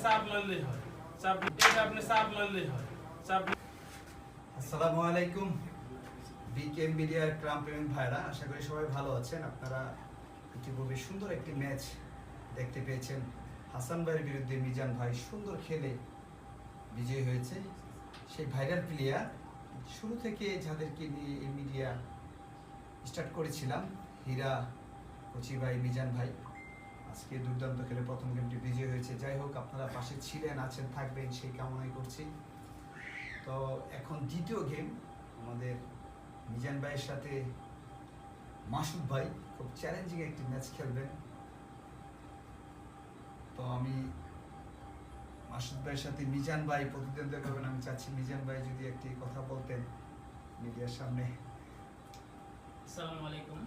চাপ লইলেই হয়, চাপ এটা আপনি চাপ লইলেই হয়, চাপ। আসসালামু আলাইকুম বিকেএম মিডিয়ার ক্রাম প্রেমী ভাইরা, আশা করি সবাই ভালো আছেন। আপনারা ইতিপূর্বে সুন্দর একটি ম্যাচ দেখতে পেয়েছেন। হাসান ভাইয়ের বিরুদ্ধে মিজান ভাই সুন্দর খেলে বিজয়ী হয়েছে। সেই ভাইরাল প্লেয়ার শুরু থেকে যাদেরকে নিয়ে এই মিডিয়া স্টার্ট করেছিলাম, হীরা, কচি ভাই, মিজান ভাই, আজকে দুর্দান্ত খেলে প্রথম গেমটি বিজয় হয়েছে। যাই হোক, আপনারা পাশে ছিলেন, আছেন, থাকবেন সেই কামনাই করছি। তো এখন দ্বিতীয় গেম আমাদের মিজান ভাইয়ের সাথে মাসুদ ভাই খুব চ্যালেঞ্জিং একটি ম্যাচ খেলবেন। তো আমি মাসুদ ভাইয়ের সাথে মিজান ভাই প্রতিদ্বন্দ্বিতা করবেন। আমি চাচ্ছি মিজান ভাই যদি একটি কথা বলতেন মিডিয়ার সামনে। আসসালামু আলাইকুম।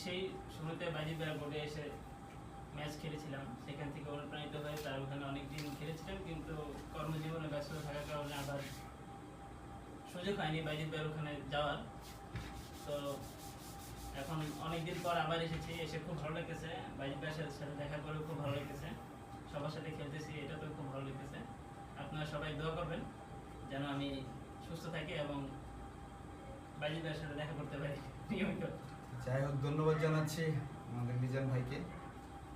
সেই শুরুতে বাইজিদ ভাইয়ের বোর্ডে এসে ম্যাচ খেলেছিলাম, সেখান থেকে অনুপ্রাণিত হয়ে তার ওখানে অনেকদিন খেলেছিলাম, কিন্তু কর্মজীবনে ব্যস্ত থাকার কারণে আবার সুযোগ হয়নি বাইজিদ ভাইয়ের ওখানে যাওয়ার। তো এখন অনেকদিন পর আবার এসেছি, এসে খুব ভালো লাগতেছে। বাইজিদ ভাইয়ের সাথে দেখা করেও খুব ভালো লাগতেছে, সবার সাথে খেলতেছি, এটা তো খুব ভালো লাগতেছে। আপনারা সবাই দোয়া করবেন যেন আমি সুস্থ থাকি এবং বাইজিদ ভাইয়ের সাথে দেখা করতে পারি নিয়মিত। যাই হোক, ধন্যবাদ জানাচ্ছি আমাদের মিজান ভাইকে।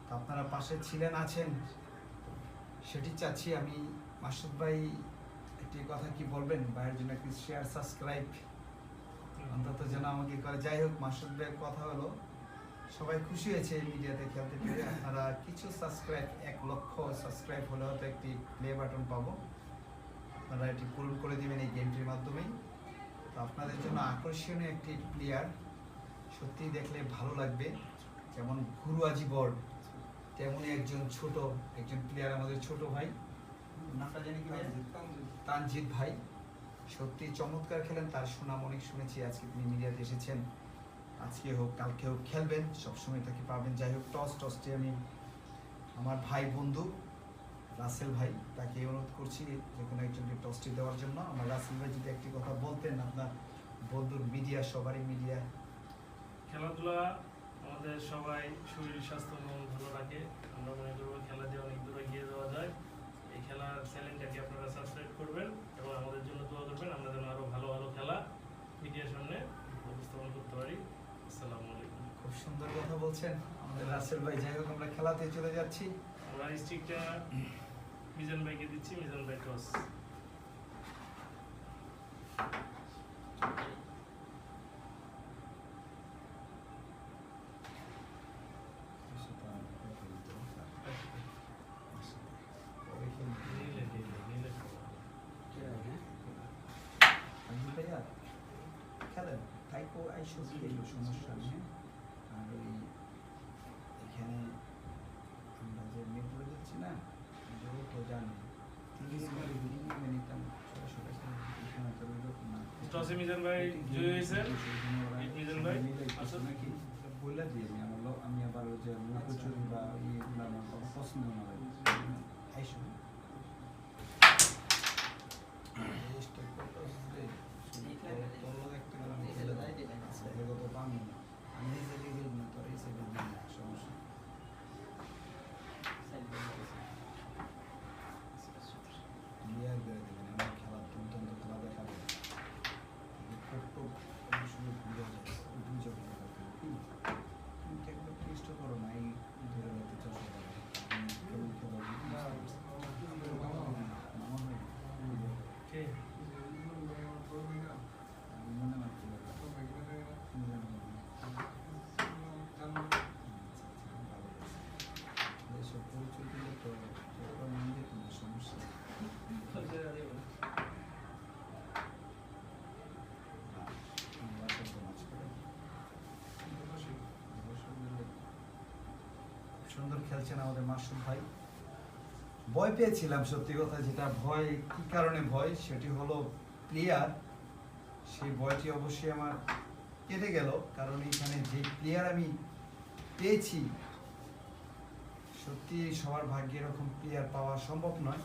তো আপনারা পাশে ছিলেন, আছেন, সেটি চাচ্ছি আমি। মাসুদ ভাই একটি কথা কি বলবেন ভাইয়ের জন্য? একটি শেয়ার, সাবস্ক্রাইব অন্তত যেন আমাকে করে। যাই হোক, মাসুদ ভাইয়ের কথা হলো সবাই খুশি হয়েছে এই মিডিয়াতে খেলতে পেরে। আপনারা কিছু সাবস্ক্রাইব, 1 লক্ষ সাবস্ক্রাইব হলে হয়তো একটি প্লে বাটন পাবো, আপনারা এটি পূরণ করে দিবেন এই গেমটির মাধ্যমেই। তো আপনাদের জন্য আকর্ষণীয় একটি প্লেয়ার, সত্যি দেখলে ভালো লাগবে। যেমন গুরু আজিবর, তেমনই একজন প্লেয়ার, আমাদের ছোট ভাই, নামটা জানি কি? তানজিদ ভাই, সত্যি চমৎকার খেলেন। তার সুনাম অনেক শুনেছি। আজকে তিনি মিডিয়াতে এসেছেন, আজকে হোক কালকে হোক খেলবেন, সবসময় তাকে পাবেন। যাই হোক, টসটি আমি আমার ভাই বন্ধু রাসেল ভাই, তাকে অনুরোধ করছি যে কোনো একজনকে টসটি দেওয়ার জন্য। আমার রাসেল ভাই যদি একটি কথা বলতেন, আপনার বন্ধুর মিডিয়া, সবারই মিডিয়া। খেলাধুলা আমাদের সবাই শরীর স্বাস্থ্য মন ভালো রাখে। আমরা মনে করবো খেলা দিয়ে অনেক দূরে এগিয়ে যাওয়া যায়। এই খেলার চ্যানেলটাকে আপনারা সাবস্ক্রাইব করবেন এবং আমাদের জন্য দোয়া করবেন, আমরা যেন আরো ভালো ভালো খেলা মিডিয়ার সামনে উপস্থাপন করতে পারি। আসসালামু আলাইকুম। খুব সুন্দর কথা বলছেন আমাদের রাসেল ভাই। যাই হোক, আমরা খেলাতে চলে যাচ্ছি। আমরা স্টিকটা মিজান ভাইকে দিচ্ছি, মিজান ভাই টস। খেলেন তাইকো আইসো সমস্যা নেই। আর ওই এখানে আমরা যে মেট্রো যাচ্ছি না, এটাও তো জানি 30 মিনিট নিতাম সরাসরি এখানে তো এরকম না। টসে মিজান ভাই জয় হয়েছেন। মিজান ভাই আসুন। নাকি বইলা দিয়ে আমি আবার ওই যে লুকোচুরি বা ইয়েগুলো আমার পছন্দ না লাগে। আইসো সুন্দর খেলছেন আমাদের মাসুদ ভাই। ভয় পেয়েছিলাম সত্যি কথা, যেটা ভয়, কি কারণে ভয়, সেটি হলো প্লেয়ার। সেই ভয়টি অবশ্যই আমার কেটে গেল, কারণ এখানে যে প্লেয়ার আমি পেয়েছি, সত্যি সবার ভাগ্যে এরকম প্লেয়ার পাওয়া সম্ভব নয়।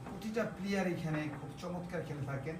প্রতিটা প্লেয়ার এখানে খুব চমৎকার খেলে থাকেন।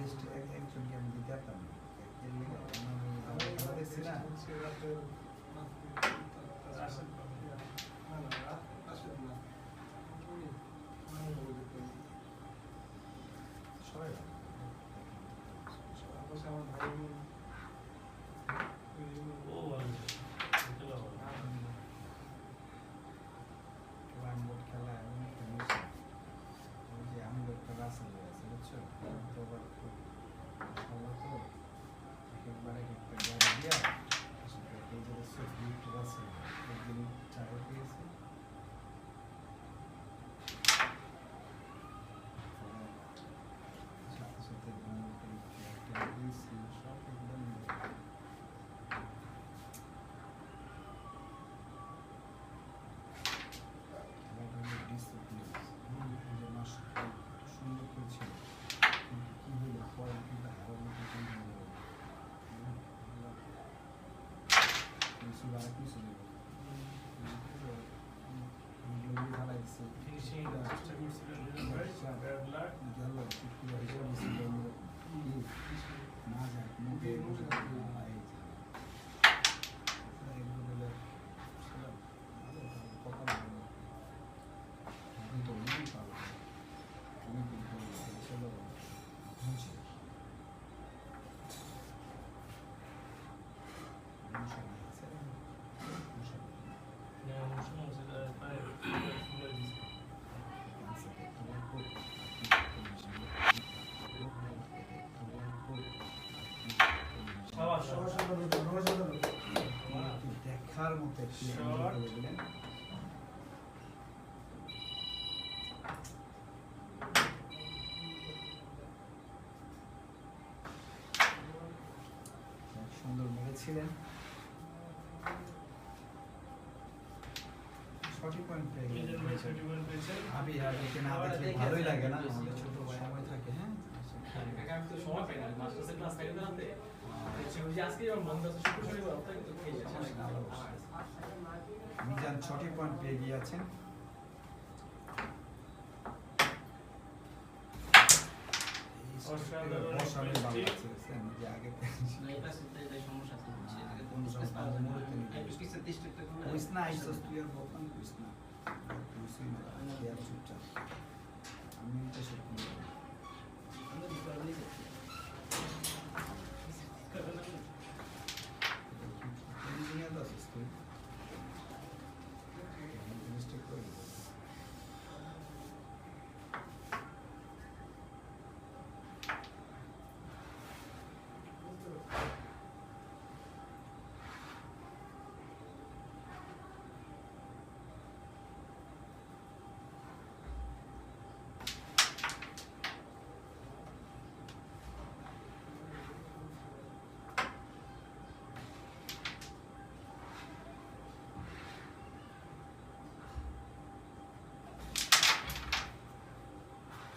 বেস্ট একজনকে আমি দিতে পারতাম না। এর লিগে আমি খেলা দেখছি না, সবাই ভালো। ও ভালো খেলা ভালো। রামবোর্ড খেলা এমন একটা নেশা। ওই যে আমগো একটা রাসেল আছে বুঝছো, তো আবার খুব ভালো তো একবার একটা গাড়ি দিয়া আসলে এই যে সুইফট রাসেল একদিন চাকরি পেয়েছে, সাথে সাথে একটা দিয়েছি সব একদম ডিসিপ্লিন যে মাস সুন্দর করেছিল, কিন্তু কি হইলো পরে কিন্তু হারার মতো কোনো হলো না। কিছু আর কিছু নেই, ঢালাই দিচ্ছে ফিনিশিং চেষ্টা করছিলেন ভাই, ব্যাড লাক। গেল চুক্তি হিসাবে ছিল না যায় মুখে বসে থাকবে না, এই এগুলো বলে কথা বলবো আমি তো অনেক পাবো অনেক দিন করে ছিল হচ্ছে না সমস্যা প্রায় ফুলে দিছে। দেখার মতো একটি Shot. দিলেন। সুন্দর মেরেছিলেন, সঠিক পয়েন্ট পেয়ে মিজান ভাই 31 পেয়েছেন। আবি আর একে না দেখলে ভালোই লাগে না, আমাদের ছোট ভাই আমার থাকে। হ্যাঁ আমি তো সময় পাই না, মাস্টার্সের ক্লাস থাকে তো রাতে। আজকে যখন বন্ধ আছে শুক্র শনিবার হপ্তাহে তো খেয়ে যাচ্ছে। মিজান 6টি পয়েন্ট পেয়ে গিয়েছেন। অসাধারণ অসাধারণ একটি ভালো লাগছে, আমি যে আগে না, এটা শুনতে এটাই সমস্যা আছে বুঝছি। এটাকে তো কোন বুঝতে সময় পারবো না। মুহূর্তে নিতে একটু কিছু ডিস্ট্রিক্টে করলে কইস না আইসস তুই আর বলতাম কইস না, কইসই না আর চুপচাপ আমি তো সব আমরা দিতে পারবো না। ইঞ্জিনিয়ার তো আছিস তুই মিস্টেক করে দিবি।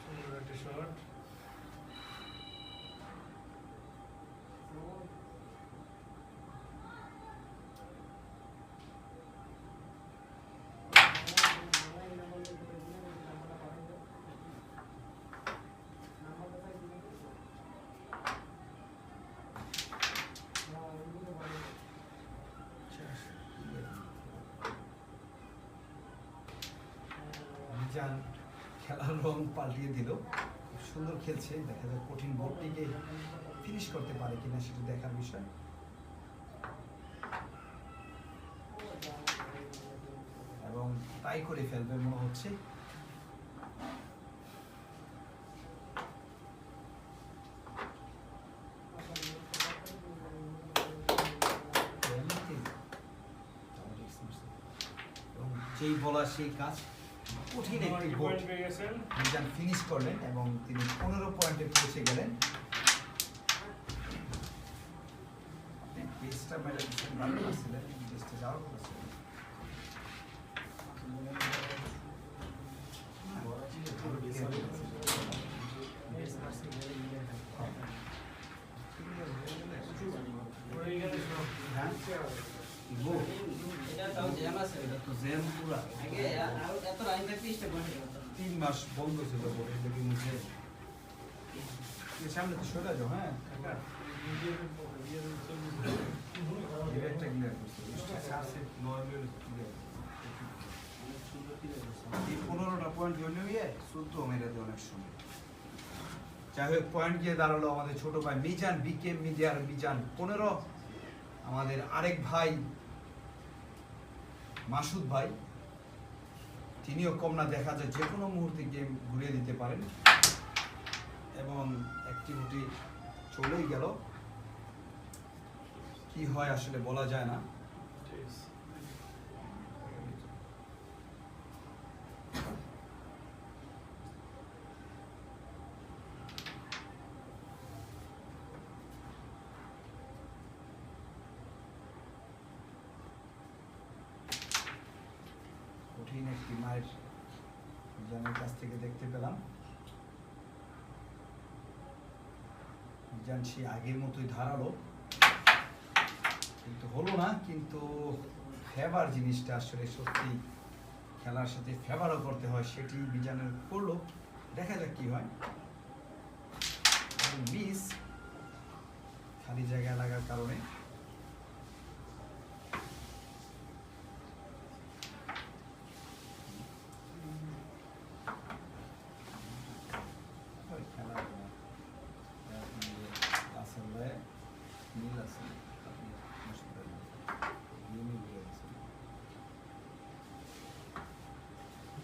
সুন্দর একটা শট। মিজান খেলার রং পাল্টিয়ে দিল, খুব সুন্দর খেলছে, দেখা যায় কঠিন বোর্ডটিকে ফিনিশ করতে পারে কিনা সেটা দেখার বিষয়। এবং তাই করে ফেলবে মনে হচ্ছে। এবং যেই বলা সেই কাজ, কঠিন একটি 9 বোর্ড পয়েন্ট পেয়ে গেছেন। মিজান ফিনিশ করলেন এবং তিনি 15 পয়েন্টে পৌঁছে গেলেন। আপনি পেজটা মেরে দিচ্ছেন, ভালো লাগছিলেন, পেজটা যাওয়ার কথা ছিল। পড়ে গেলে সব হ্যাঁ গো, এটা তাও জ্যাম আছে। এটা তো জ্যাম পুরা। আগে আর এত লাইন থাকতে স্টেপ বসে যেত। 3 মাস বন্ধ ছিল বোর্ডের লেগে মুছে। সামনে তো সরে যাও, হ্যাঁ কাকা এই একটা ক্লিয়ার করছি এই 15টা পয়েন্ট হইলেও 14 মেরে দেয় অনেক সময়। যাই হোক, পয়েন্ট গিয়ে দাঁড়ালো আমাদের ছোট ভাই মিজান, বিকে মিডিয়ার মিজান 15, আমাদের আরেক ভাই মাসুদ ভাই, তিনিও কম না, দেখা যায় যে কোনো মুহূর্তে গেম ঘুরিয়ে দিতে পারেন এবং অ্যাক্টিভিটি চলেই গেল, কি হয় আসলে বলা যায় না। কঠিন একটি মায়ের মিজানের কাছ থেকে দেখতে পেলাম। মিজান সে আগের মতোই ধারালো, কিন্তু হলো না। কিন্তু ফেভার জিনিসটা আসলে সত্যি খেলার সাথে ফেভারও করতে হয়, সেটি মিজানের করলো। দেখা যাক কি হয়। মিস খালি জায়গায় লাগার কারণে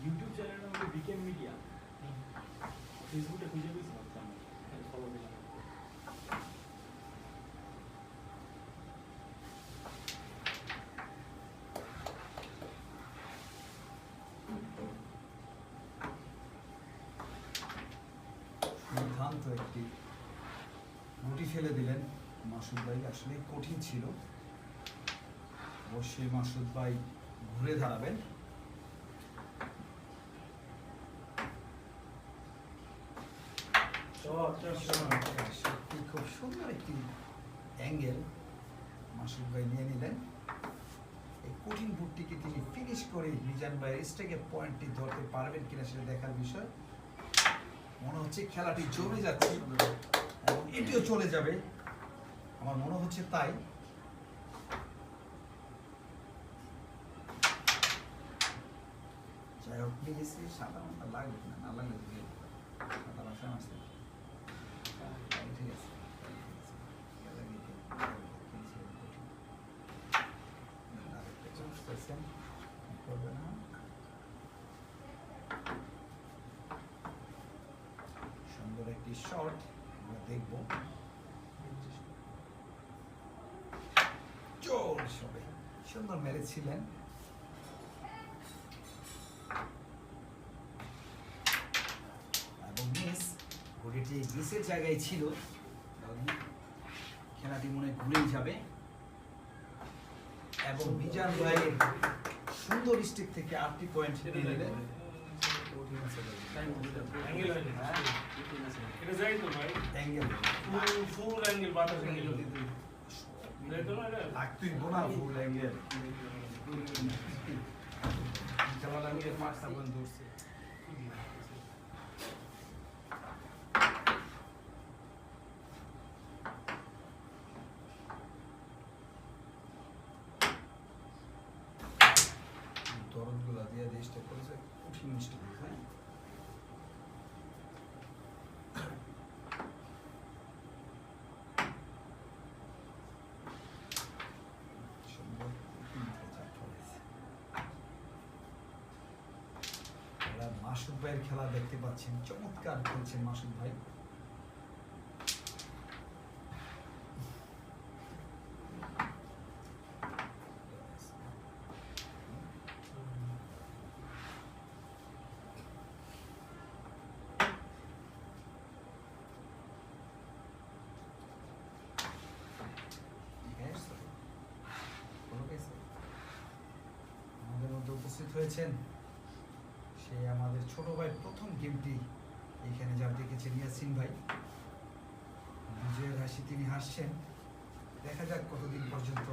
ইউটিউব চ্যানেলের নাম হলো বিকেএম মিডিয়া, ফেসবুকে খুঁজে পেয়েছিলাম, ফলো দিলাম। দুর্দান্ত একটি গুটি ফেলে দিলেন মাসুদ ভাই, আসলে কঠিন ছিল। অবশ্যই মাসুদ ভাই ঘুরে দাঁড়াবেন। সত্যি খুব সুন্দর একটি অ্যাঙ্গেল মাসুদ ভাই নিয়ে নিলেন। এই কঠিন বুটটিকে তিনি ফিনিশ করে মিজান ভাইয়ের স্ট্রাইকের পয়েন্টটি ধরতে পারবেন কিনা সেটা দেখার বিষয়। মনে হচ্ছে খেলাটি জমে যাচ্ছে এবং এটিও চলে যাবে, আমার মনে হচ্ছে তাই। যাই হোক, মিলেছি সাধারণত লাগবে না, না লাগলে সাদা বাসা আছে ঠিক আছে। সুন্দর একটি শট আমরা দেখব। জোর সবে সুন্দর মেরেছিলেন। এবং মিস, ঘড়িটি মিসের জায়গায় ছিল, খেলাটি মনে ঘুরেই যাবে। এবং মিজান ভাইয়ের সুন্দর স্টিক থেকে 8টি পয়েন্ট নিয়ে নিলেন। অ্যাঙ্গেল হয়নি। এটা যাই তো ভাই, অ্যাঙ্গেল ফুল অ্যাঙ্গেল, বাতাস অ্যাঙ্গেল যাই তো না এটা। লাগতুই বোনা ফুল অ্যাঙ্গেল। খেলা লাগিয়ে মার্কসটা বন্ধ ধরছে। দরদগুলা দিয়ে দেশটা করেছে কঠিন মিষ্টি, হ্যাঁ সুন্দর মাসুদ ভাইয়ের খেলা দেখতে পাচ্ছেন, চমৎকার খেলছেন মাসুদ ভাই। আমাদের মধ্যে উপস্থিত হয়েছেন সে আমাদের ছোট ভাই, প্রথম গেমটি এখানে যা দেখেছেন ইয়াসিন ভাই, বিজয়ের হাসি তিনি হাসছেন। দেখা যাক কতদিন পর্যন্ত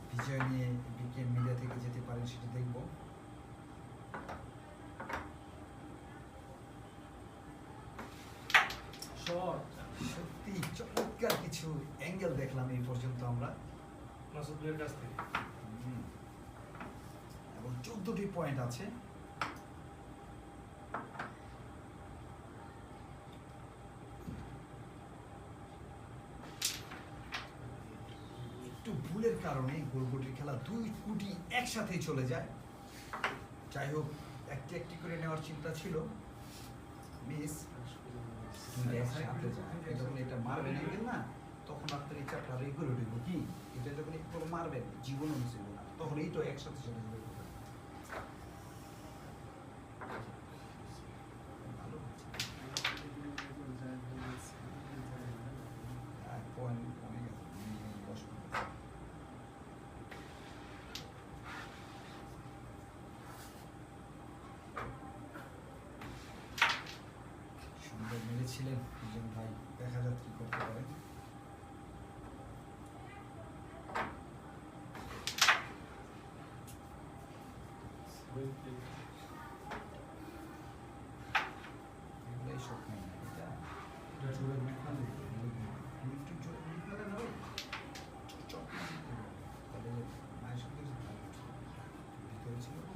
বিজয় নিয়ে বিকেএম মিডিয়া থেকে যেতে পারেন সেটা দেখব। শট সত্যি চমৎকার কিছু অ্যাঙ্গেল দেখলাম এই পর্যন্ত আমরা। মাসুদ ভাইয়ের কাছ থেকে। এবং 14টি পয়েন্ট আছে। একটু ভুলের কারণে গোলগুটির খেলা 2 কোটি একসাথে চলে যায়। যাই হোক, একটি একটি করে নেওয়ার চিন্তা ছিল, মিস একসাথে যায়। যখন এটা মারবেন অ্যাঙ্গেল না, তখন আপনার এই চাপটা রেগুলার হইব কি, এটা যখন একটু মারবেন জীবনও মিস হইব না, তখন এইটাও একসাথে চলে যাবে। ভালো হচ্ছে। পয়েন্ট কমে গেছে, 10 কমে গেছে। সুন্দর মেরেছিলেন দুজন ভাই, দেখা যাক কি করতে পারেন। এগুলোই স্বপ্ন না, এটা জোরে মেঘালে একটু জোরে মেঘালে না ভাই, চট না দিতে হবে। তাহলে মায়ের সঙ্গে ভিতরে ছিল না।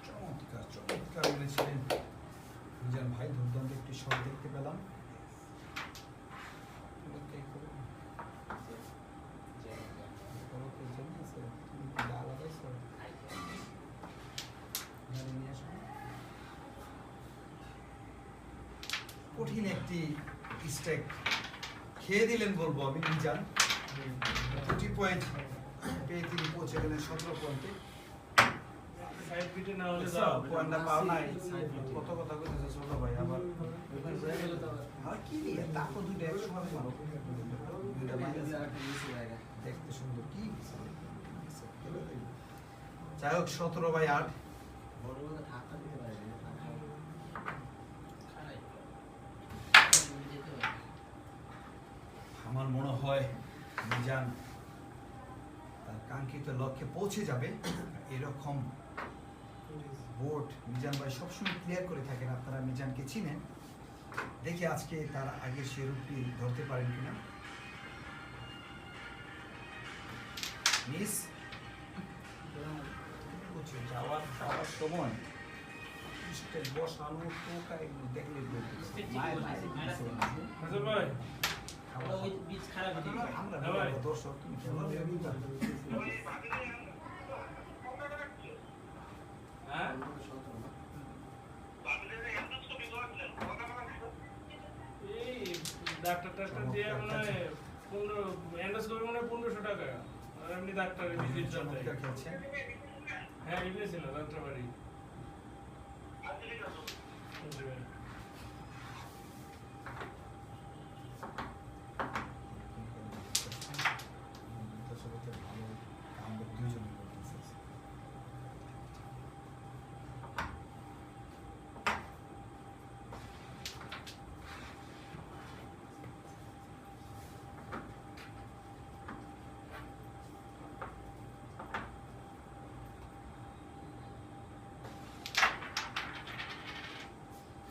চমৎকার চমৎকার মেরেছিলেন মিজান ভাই, দুর্দান্ত একটি শট দেখতে পেলাম। কঠিন একটি স্ট্রাইক খেয়ে দিলেন বলবো আমি মিজান। 2টি পয়েন্ট পেয়ে তিনি পৌঁছে গেলেন 17 পয়েন্টে। সাইড বিটে না হলে দাও পয়েন্ট না পাও নাই, কত কথা কইতেছে ছোট ভাই আবার। আর কি রে, তাকো দুইটা একসাথে মারো, দুইটা মাইনাস দেখতে সুন্দর কি। যাই হোক, 17/8। আমার মনে হয় মিজান তার কাঙ্ক্ষিত লক্ষ্যে পৌঁছে যাবে। এরকম বোর্ড মিজান ভাই সবসময় ক্লিয়ার করে থাকেন, আপনারা মিজানকে চিনেন। দেখি আজকে তার আগে সে রূপটি ধরতে পারেন কিনা। মিস যাওয়ার যাওয়ার সময় বসানো টোকা এগুলো দেখলে মাসুদ ভাই ওই বীজ খারাপ হয়ে গেছে। আমরা ভাই। দর্শক তুমি খেলা দিয়ে দিবা। হ্যাঁ এই ডাক্তার টাক্তার দিয়ে মনে হয় 15 এন্ডোস্কোপি মনে হয় 1500 টাকা, আর এমনি ডাক্তারের ভিজিট চলতে। চমৎকার খেলছেন। হ্যাঁ এমনি ছিল ডাক্তার বাড়ি।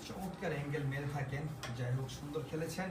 চমৎকার অ্যাঙ্গেল মেরে থাকেন। যাই হোক, সুন্দর খেলেছেন।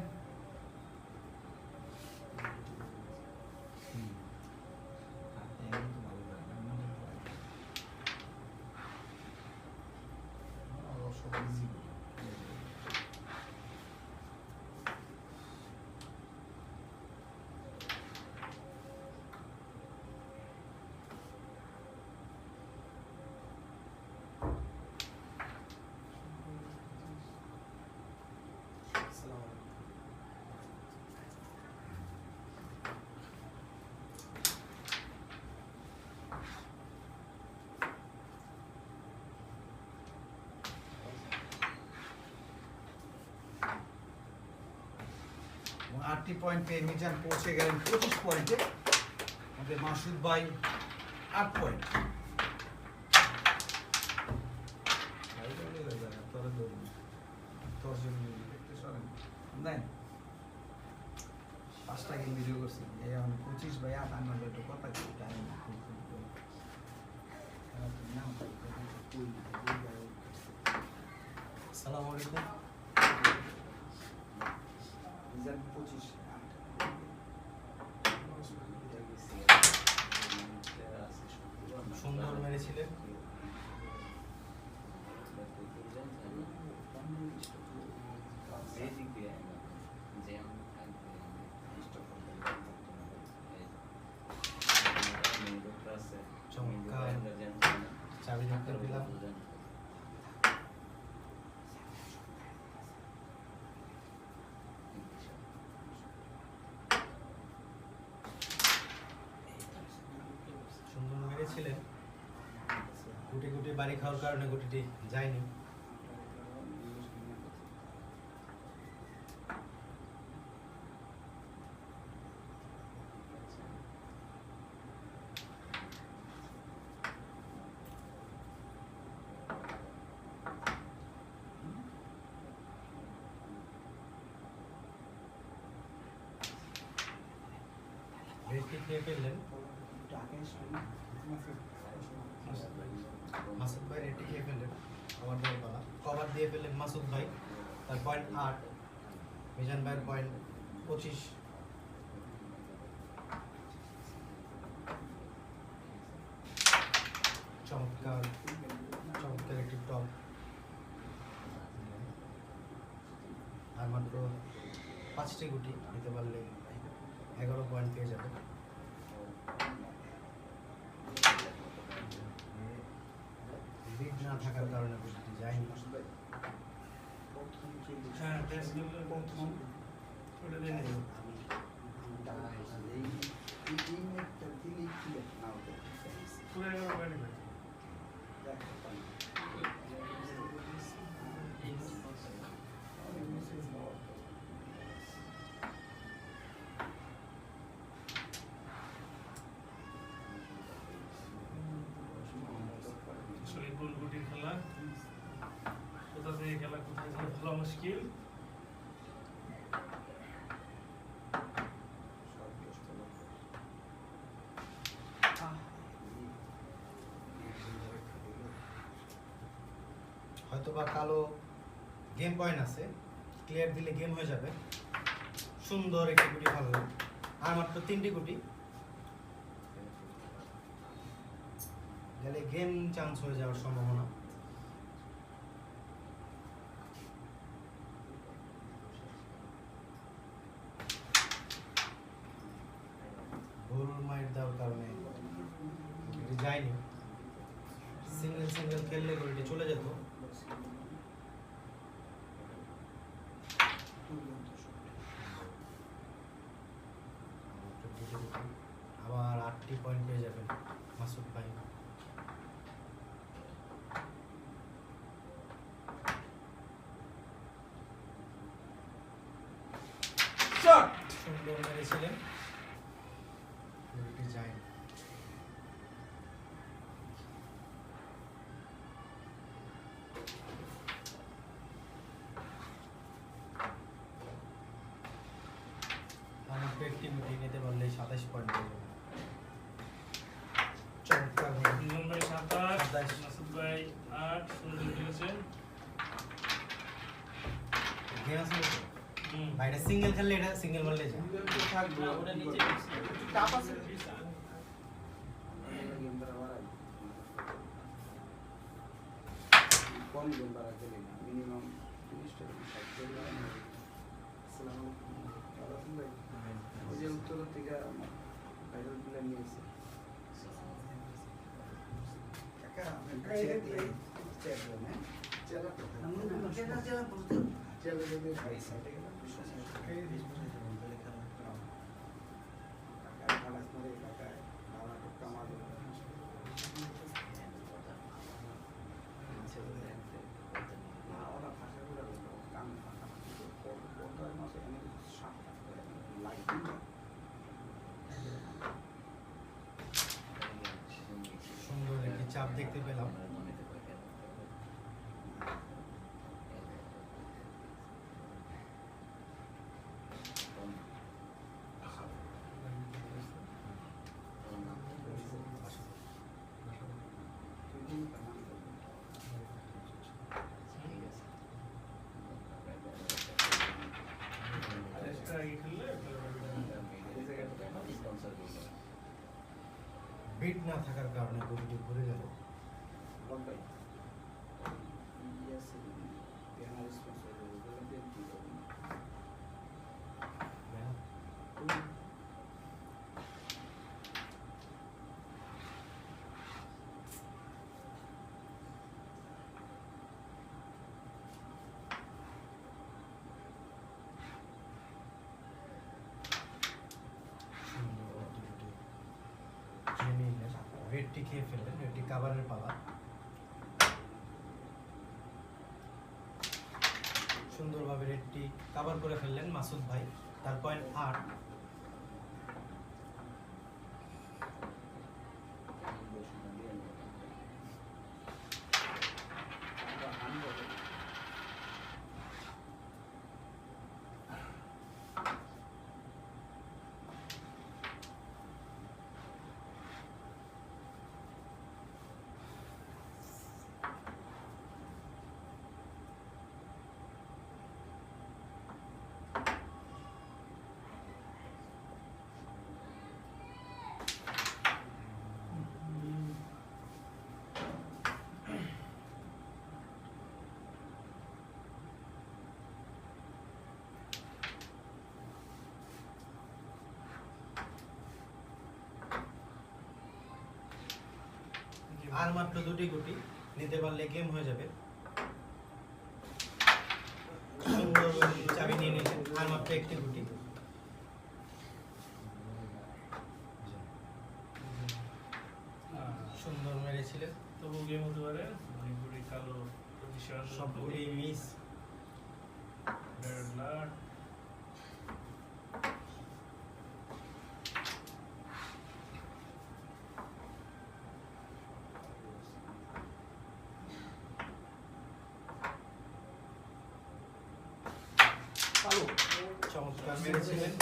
8টি পয়েন্ট পেয়ে মিজান পৌঁছে গেলেন 25 পয়েন্টে। আমাদের মাসুদ ভাই 8 পয়েন্ট। পাঁচটা গেম ভিডিও করছি এখন 25 ভাই 8 আমার একটু কথা কি টাইম আসসালামু আলাইকুম। মিজান 25 সুন্দর মেরেছিলেন। চমৎকার চাবি দেখতে পেলাম। সুন্দর মেরেছিলেন। গুটি গুটি বাড়ি খাওয়ার কারণে গুটিটি যায়নি। রেডটি খেয়ে ফেললেন মাসুদ ভাই। রেডটি খেয়ে ফেললেন। কভার দেওয়ার পালা। কভার দিয়ে ফেললেন মাসুদ ভাই। তার পয়েন্ট 8, মিজান ভাইয়ের পয়েন্ট 25। চমৎকার চমৎকার একটি টপ। আর মাত্র 5টি গুটি নিতে পারলে 11 পয়েন্ট পেয়ে যাবে। লিড না থাকার কারণে গুটিটি যায়নি। হ্যাঁ টেস্টগুলো প্রথম ওটা দিয়ে নিন। পুরো 11 পয়েন্ট ভাই। আসলে গোল গুটির খেলা, কোথা থেকে খেলা কোথায় খেলা ভালো মুশকিল। হয়তোবা কালো গেম পয়েন্ট আছে, ক্লিয়ার দিলে গেম হয়ে যাবে। সুন্দর একটি গুটি ভালো। আর মাত্র 3টি গুটি গেলে গেম চান্স হয়ে যাওয়ার সম্ভাবনা। গোল মাইট দেওয়ার কারণে গুটি যায়নি। সিঙ্গেল সিঙ্গেল খেললে গোলটি চলে যেত। আবার 8টি পয়েন্ট পেয়ে যাবেন মাসুদ ভাই। সুন্দর মেরেছিলেন, গোলটি যায়নি। আমার ব্যক্তি গুটি নিতে পারলে 27 পয়েন্ট পেয়ে যাবেন। চমৎকার গোল। মিজান ভাই 27, 27, মাসুদ ভাই 8, সুন্দর খেলেছেন। গেম আছে তো? ভাই এটা সিঙ্গেল খেললে এটা সিঙ্গেল মারলে যায়। না, ওটা নিচে গেছে। মিনিমাম 30টা 60টা। আসসালামু আলাইকুম ভাই। ওই যে উত্তর থেকে ভাইরাল প্ল্যান নিয়েছে কাকা চেয়ার দিয়ে চেয়ার দেন হ্যাঁ চেলা তো চেলা চেলা বলতে চেলা দেবে ভাই সাইডে গেলাম এই দিস বসে বলতে লেখা কাকা খালাস করে কাকা বাবা তো কামাল না ওরা ভাষাগুলো কাম ভাষা বলতে মাসে আমি 7 করে দেখতে পেলাম। টেস্টটা আগে খেললে বিট না থাকার কারণে গরুটি ঘুরে গেল। রেডটি খেয়ে ফেললেন, রেডটি কাভারের পালা। সুন্দরভাবে রেডটি কাভার করে ফেললেন মাসুদ ভাই, তার পয়েন্ট 8। আর মাত্র 2টি গুটি, নিতে পারলে গেম হয়ে যাবে। সুন্দর চাবি নিয়ে নিলেন, আর মাত্র 1টি গুটি। সুন্দর মেরেছিলেন, তবু গেম হতে পারে। অনেকগুলি কালো পজিশন, সবগুলি মিস। ব্লাড চমৎকার মেরেছিলেন।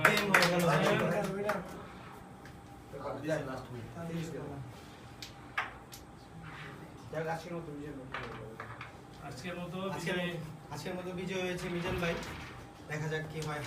গেম হয়ে গেল। আজকের মতো আজকের মতো বিজয় হয়েছে মিজান ভাই। দেখা যাক কি হয়।